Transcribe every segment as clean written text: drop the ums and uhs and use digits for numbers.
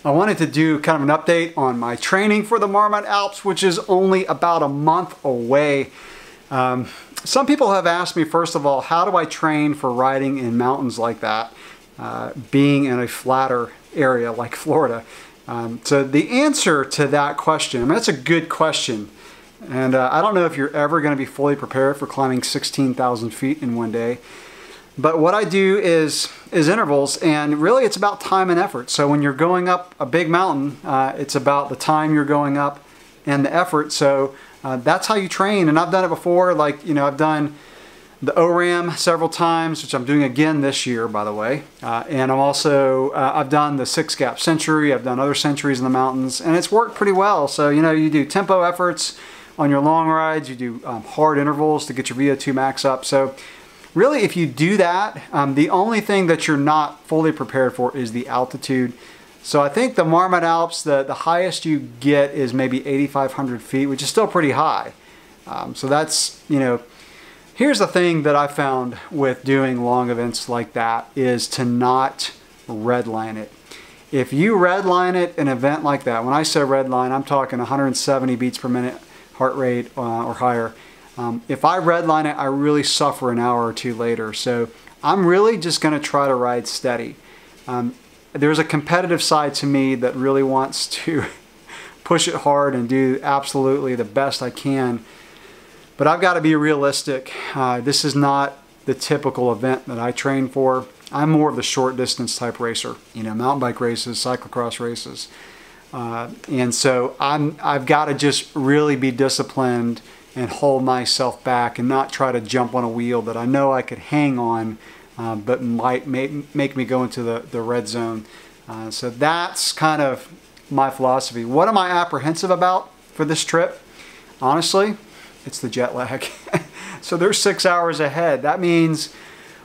I wanted to do kind of an update on my training for the Marmotte Alpes, which is only about a month away. Some people have asked me, first of all, how do I train for riding in mountains like that, being in a flatter area like Florida? So the answer to that question, I mean, that's a good question. And I don't know if you're ever going to be fully prepared for climbing 16,000 feet in one day. But what I do is intervals, and really it's about time and effort. So when you're going up a big mountain, it's about the time you're going up and the effort. So that's how you train. And I've done it before. Like, you know, I've done the ORAM several times, which I'm doing again this year, by the way. And I'm also, I've done the 6-gap century. I've done other centuries in the mountains, and it's worked pretty well. So, you know, you do tempo efforts on your long rides. You do hard intervals to get your VO2 max up. So really, if you do that, the only thing that you're not fully prepared for is the altitude. So I think the Marmotte Alps, the highest you get is maybe 8,500 feet, which is still pretty high. So that's, you know, here's the thing that I found with doing long events like that is to not redline it. If you redline it, an event like that, when I say redline, I'm talking 170 beats per minute heart rate or higher. If I redline it, I really suffer an hour or two later. So I'm really just going to try to ride steady. There's a competitive side to me that really wants to push it hard and do absolutely the best I can. But I've got to be realistic. This is not the typical event that I train for. I'm more of the short distance type racer, you know, mountain bike races, cyclocross races. And so I've got to just really be disciplined and hold myself back and not try to jump on a wheel that I know I could hang on, but might make me go into the red zone. So that's kind of my philosophy. What am I apprehensive about for this trip? Honestly, it's the jet lag. So they're 6 hours ahead. That means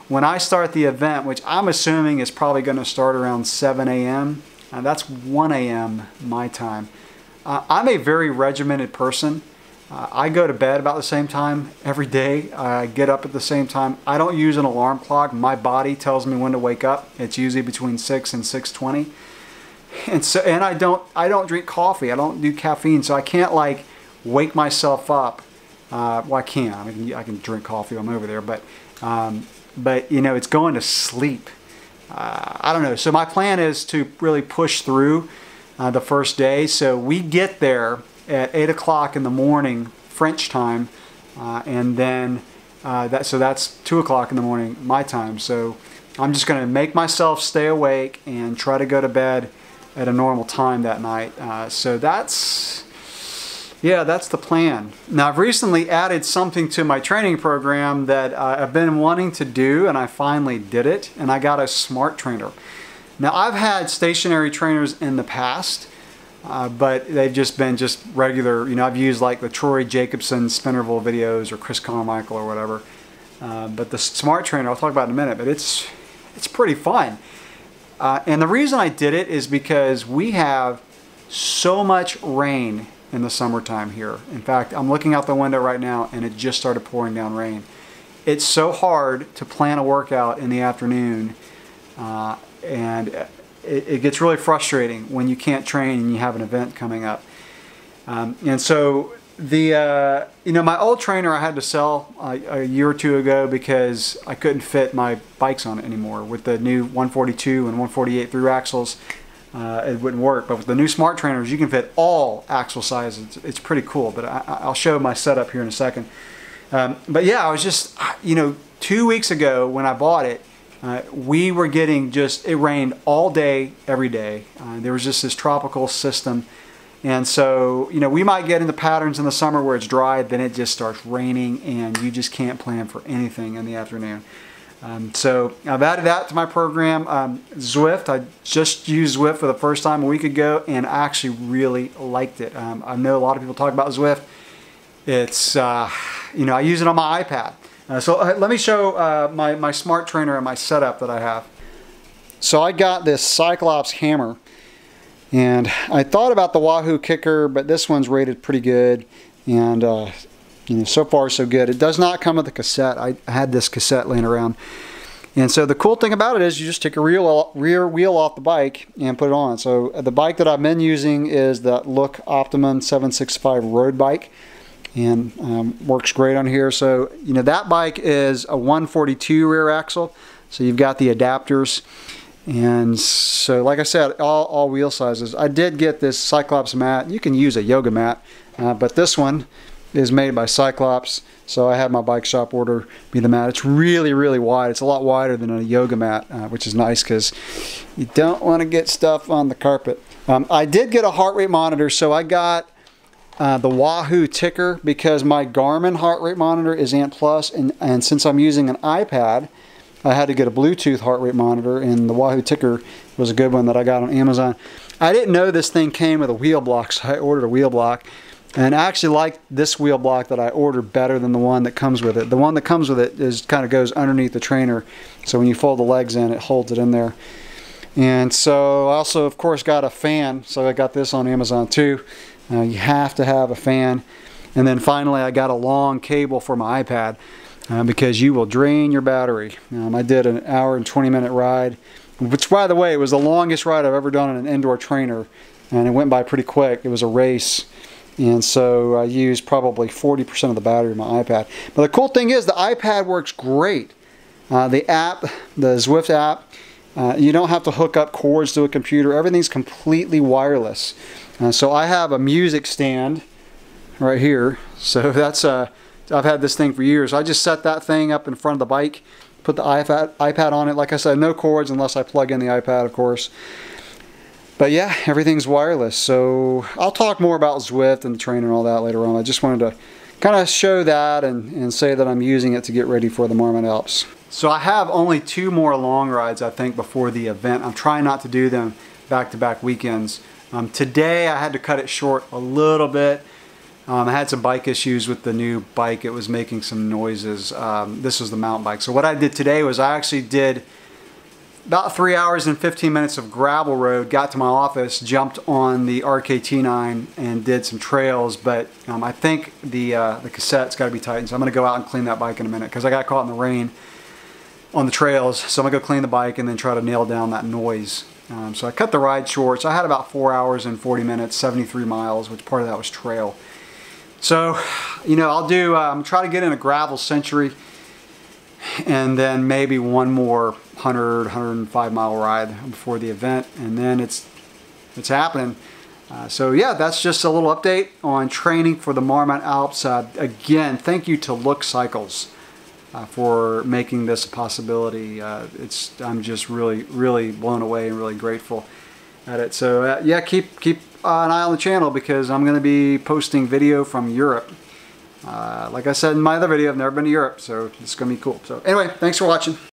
when I start the event, which I'm assuming is probably going to start around 7 a.m., that's 1 a.m. my time. I'm a very regimented person. I go to bed about the same time every day. I get up at the same time. I don't use an alarm clock. My body tells me when to wake up. It's usually between 6 and 6:20. And I don't drink coffee. I don't do caffeine, so I can't like wake myself up. Well, I can. I can drink coffee when I'm over there, but you know, it's going to sleep. I don't know. So my plan is to really push through the first day. So we get there at 8 o'clock in the morning French time, and then so that's 2 o'clock in the morning my time. So I'm just going to make myself stay awake and try to go to bed at a normal time that night. So that's the plan. Now, I've recently added something to my training program that I've been wanting to do, and I finally did it, and I got a smart trainer. Now, I've had stationary trainers in the past, but they've just been regular, you know, I've used like the Troy Jacobson Spinnerville videos or Chris Carmichael or whatever. But the smart trainer, I'll talk about in a minute, but it's pretty fun. And the reason I did it is because we have so much rain in the summertime here. In fact, I'm looking out the window right now and it just started pouring down rain. It's so hard to plan a workout in the afternoon, and it gets really frustrating when you can't train and you have an event coming up. And so you know, my old trainer I had to sell a year or two ago because I couldn't fit my bikes on it anymore. With the new 142 and 148 through axles, it wouldn't work. But with the new smart trainers, you can fit all axle sizes. It's pretty cool, but I'll show my setup here in a second. But yeah, I was just, you know, 2 weeks ago when I bought it, we were getting it rained all day, every day. There was just this tropical system. And so, you know, we might get into patterns in the summer where it's dry, then it just starts raining and you just can't plan for anything in the afternoon. So I've added that to my program. Zwift, I just used Zwift for the first time a week ago, and I actually really liked it. I know a lot of people talk about Zwift. It's, you know, I use it on my iPad. So let me show my smart trainer and my setup that I have. So I got this Cyclops hammer, and I thought about the Wahoo kicker, but this one's rated pretty good, and you know, so far so good. It does not come with a cassette. I had this cassette laying around. And so the cool thing about it is you just take a rear wheel off the bike and put it on. So the bike that I've been using is the Look Optimum 765 road bike, and works great on here. So you know, that bike is a 142 rear axle, so you've got the adapters. And so like I said, all wheel sizes. I did get this Cyclops mat. You can use a yoga mat, but this one is made by Cyclops, so I had my bike shop order me the mat. It's really, really wide. It's a lot wider than a yoga mat, which is nice because you don't want to get stuff on the carpet. I did get a heart rate monitor, so I got the Wahoo ticker because my Garmin heart rate monitor is Ant Plus, and since I'm using an iPad, I had to get a Bluetooth heart rate monitor, and the Wahoo ticker was a good one that I got on Amazon. I didn't know this thing came with a wheel block, so I ordered a wheel block. And I actually like this wheel block that I ordered better than the one that comes with it. The one that comes with it is kind of goes underneath the trainer, so when you fold the legs in, it holds it in there. And so I also, of course, got a fan, so I got this on Amazon too. You have to have a fan. And then finally, I got a long cable for my iPad because you will drain your battery. I did an 1 hour and 20-minute ride, which, by the way, was the longest ride I've ever done on an indoor trainer, and it went by pretty quick. It was a race. And so I used probably 40% of the battery of my iPad. But the cool thing is the iPad works great. The app, the Zwift app, you don't have to hook up cords to a computer. Everything's completely wireless. So I have a music stand right here. So that's I've had this thing for years. I just set that thing up in front of the bike, put the iPad on it. Like I said, no cords unless I plug in the iPad, of course. But yeah, everything's wireless. So I'll talk more about Zwift and the trainer and all that later on. I just wanted to kind of show that and say that I'm using it to get ready for the Marmotte Alpes. So I have only 2 more long rides, I think, before the event. I'm trying not to do them back-to-back weekends. Today I had to cut it short a little bit. I had some bike issues with the new bike. It was making some noises. This was the mountain bike. So what I did today was I actually did about 3 hours and 15 minutes of gravel road, got to my office, jumped on the RKT9 and did some trails, but I think the cassette's got to be tightened, so I'm going to go out and clean that bike in a minute because I got caught in the rain on the trails. So I'm going to go clean the bike and then try to nail down that noise. So I cut the ride short. So I had about 4 hours and 40 minutes, 73 miles, which part of that was trail. So, you know, I'll do, try to get in a gravel century, and then maybe one more 105 mile ride before the event, and then it's happening. So yeah, that's just a little update on training for the Marmotte Alpes. Again, thank you to Look Cycles for making this a possibility. I'm just really blown away and really grateful at it. So yeah, keep an eye on the channel because I'm going to be posting video from Europe. Like I said in my other video, I've never been to Europe, so it's going to be cool. So anyway, thanks for watching.